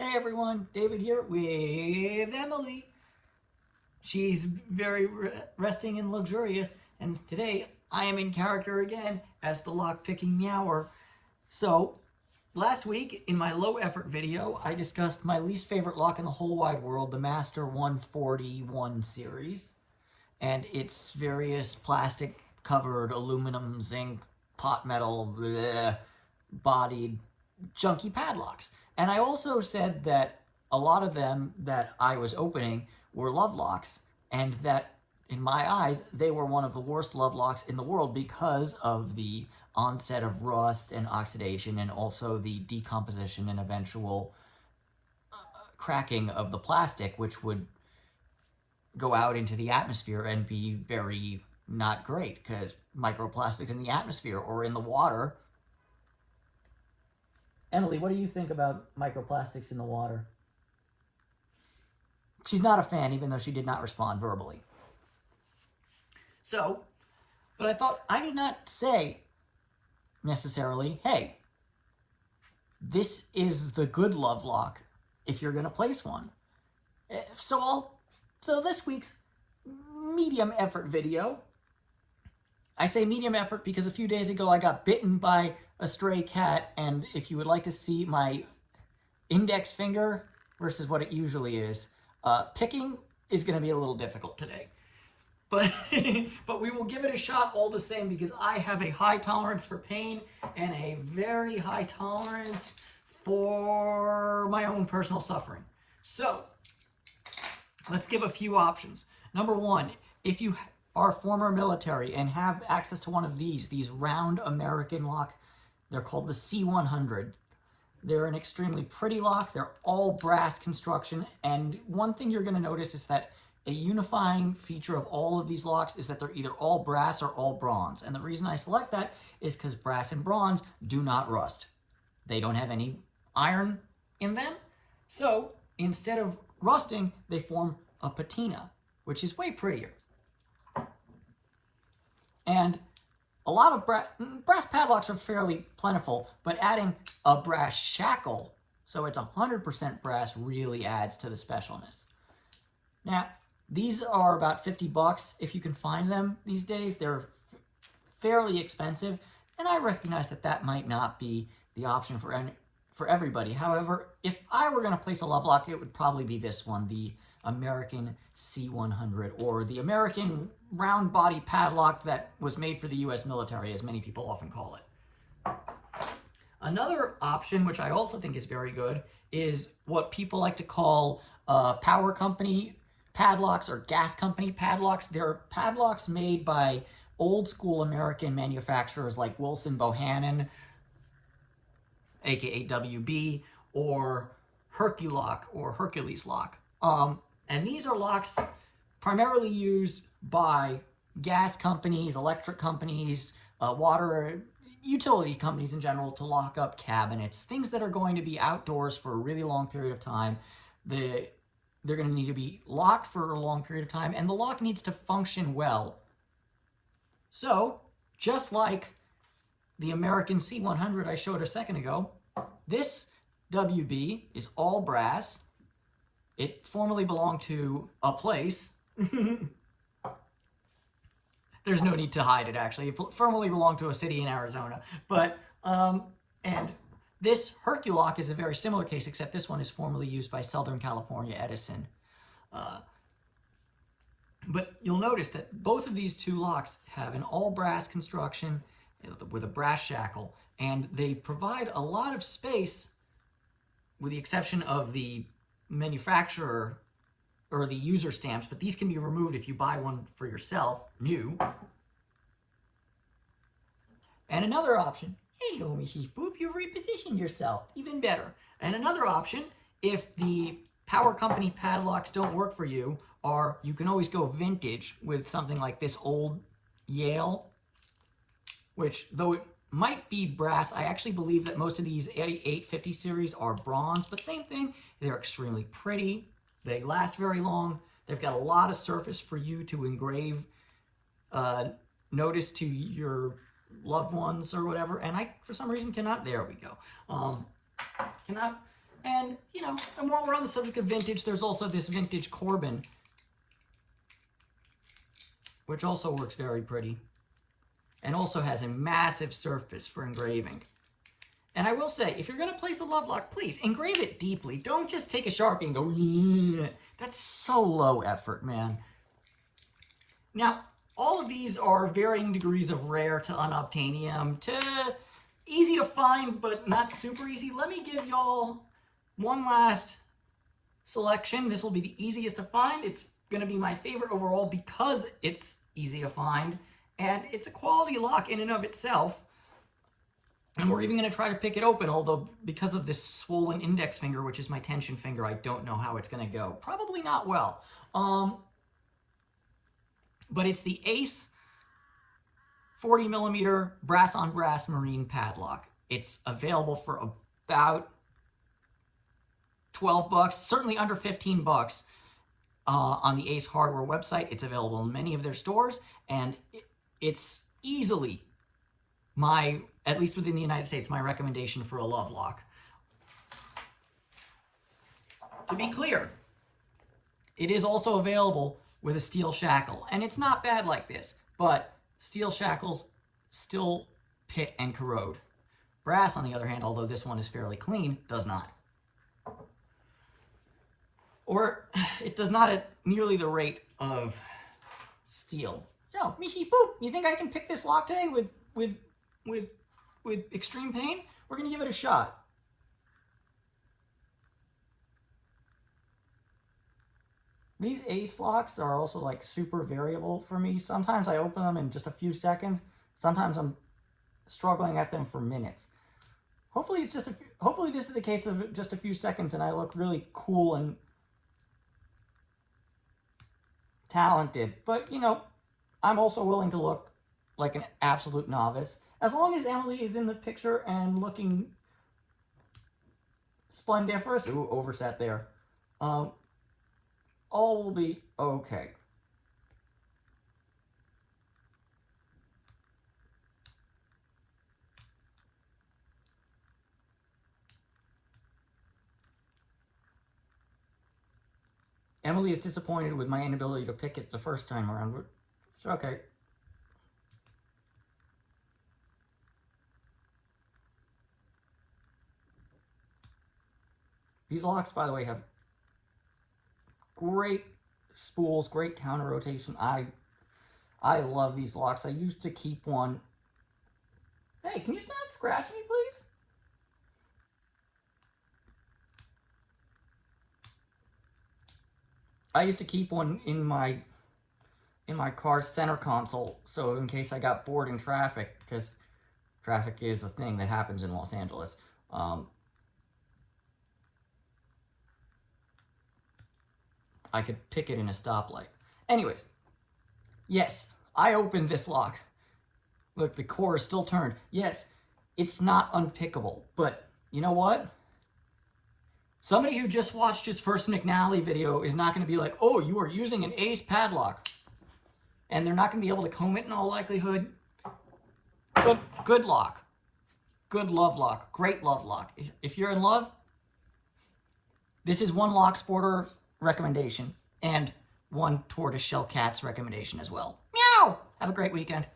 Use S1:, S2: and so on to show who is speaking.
S1: Hey everyone, David here with Emily. She's very resting and luxurious, and today I am in character again as the lock-picking Meower. So, last week in my low-effort video, I discussed my least favorite lock in the whole wide world, the Master 141 series, and its various plastic-covered aluminum, zinc, pot metal, bodied, junky padlocks. And I also said that a lot of them that I was opening were love locks, and that in my eyes they were one of the worst love locks in the world because of the onset of rust and oxidation, and also the decomposition and eventual cracking of the plastic, which would go out into the atmosphere and be very not great, because microplastics in the atmosphere or in the water. Emily, what do you think about microplastics in the water? She's not a fan, even though she did not respond verbally. So, but I thought, I did not say necessarily, hey, this is the good love lock if you're going to place one. So this week's medium effort video, I say medium effort because a few days ago I got bitten by a stray cat, and if you would like to see my index finger versus what it usually is, picking is going to be a little difficult today. But, but we will give it a shot all the same, because I have a high tolerance for pain and a very high tolerance for my own personal suffering. So, let's give a few options. Number one, if you are former military and have access to one of these round American lock, they're called the C100. They're an extremely pretty lock. They're all brass construction. And one thing you're going to notice is that a unifying feature of all of these locks is that they're either all brass or all bronze. And the reason I select that is because brass and bronze do not rust. They don't have any iron in them. So instead of rusting, they form a patina, which is way prettier. And a lot of brass padlocks are fairly plentiful, but adding a brass shackle, so it's 100% brass, really adds to the specialness. Now, these are about 50 bucks if you can find them these days. They're fairly expensive, and I recognize that that might not be the option for everybody. However, if I were going to place a love lock, it would probably be this one, the American C100, or the American round body padlock that was made for the US military, as many people often call it. Another option, which I also think is very good, is what people like to call power company padlocks or gas company padlocks. They're padlocks made by old school American manufacturers like Wilson Bohannon, aka WB, or Herculock or Hercules lock. And these are locks primarily used by gas companies, electric companies, water utility companies in general to lock up cabinets, things that are going to be outdoors for a really long period of time. They're going to need to be locked for a long period of time, and the lock needs to function well. So, just like the American C100 I showed a second ago, this WB is all brass. It formerly belonged to a place. There's no need to hide it, actually. It formerly belonged to a city in Arizona. But, and this Herculock is a very similar case, except this one is formerly used by Southern California Edison. But you'll notice that both of these two locks have an all brass construction with a brass shackle, and they provide a lot of space, with the exception of the manufacturer or the user stamps, but these can be removed if you buy one for yourself, new. And another option, hello Mrs. Boop, you've repositioned yourself, even better. And another option, if the power company padlocks don't work for you, or you can always go vintage with something like this old Yale, which though it might be brass, I actually believe that most of these 850 series are bronze, but same thing, they're extremely pretty, they last very long, they've got a lot of surface for you to engrave notice to your loved ones or whatever, and I, for some reason, cannot, there we go, cannot And, you know, and while we're on the subject of vintage, there's also this vintage Corbin, which also works very pretty, and also has a massive surface for engraving. And I will say, if you're going to place a love lock, please engrave it deeply. Don't just take a Sharpie and go, yeah. That's so low effort, man. Now, all of these are varying degrees of rare to unobtainium to easy to find, but not super easy. Let me give y'all one last selection. This will be the easiest to find. It's going to be my favorite overall because it's easy to find, and it's a quality lock in and of itself. And we're even going to try to pick it open, although because of this swollen index finger, which is my tension finger, I don't know how it's going to go. Probably not well. But it's the Ace 40mm brass on brass marine padlock. It's available for about 12 bucks, certainly under 15 bucks on the Ace Hardware website. It's available in many of their stores, and it's easily my, at least within the United States, my recommendation for a love lock. To be clear, it is also available with a steel shackle, and it's not bad like this, but steel shackles still pit and corrode. Brass, on the other hand, although this one is fairly clean, does not. Or it does not at nearly the rate of steel. So, Mihi boop, you think I can pick this lock today with extreme pain? We're gonna give it a shot. These Ace locks are also like super variable for me. Sometimes I open them in just a few seconds. Sometimes I'm struggling at them for minutes. Hopefully it's just hopefully this is the case of just a few seconds and I look really cool and talented. But you know, I'm also willing to look like an absolute novice. As long as Emily is in the picture and looking splendiferous. Ooh, overset there. All will be okay. Emily is disappointed with my inability to pick it the first time around, but it's okay. These locks, by the way, have great spools, great counter rotation. I love these locks. I used to keep one. Hey, can you not scratch me, please? I used to keep one in my car's center console, so in case I got bored in traffic, because traffic is a thing that happens in Los Angeles. I could pick it in a stoplight. Anyways, yes, I opened this lock. Look, the core is still turned. Yes, it's not unpickable, but you know what? Somebody who just watched his first McNally video is not going to be like, oh, you are using an Ace padlock. And they're not going to be able to comb it in all likelihood. Good lock. Good love lock. Great love lock. If you're in love, this is one Lock Sporter recommendation and one Tortoiseshell Cats recommendation as well. Meow! Have a great weekend.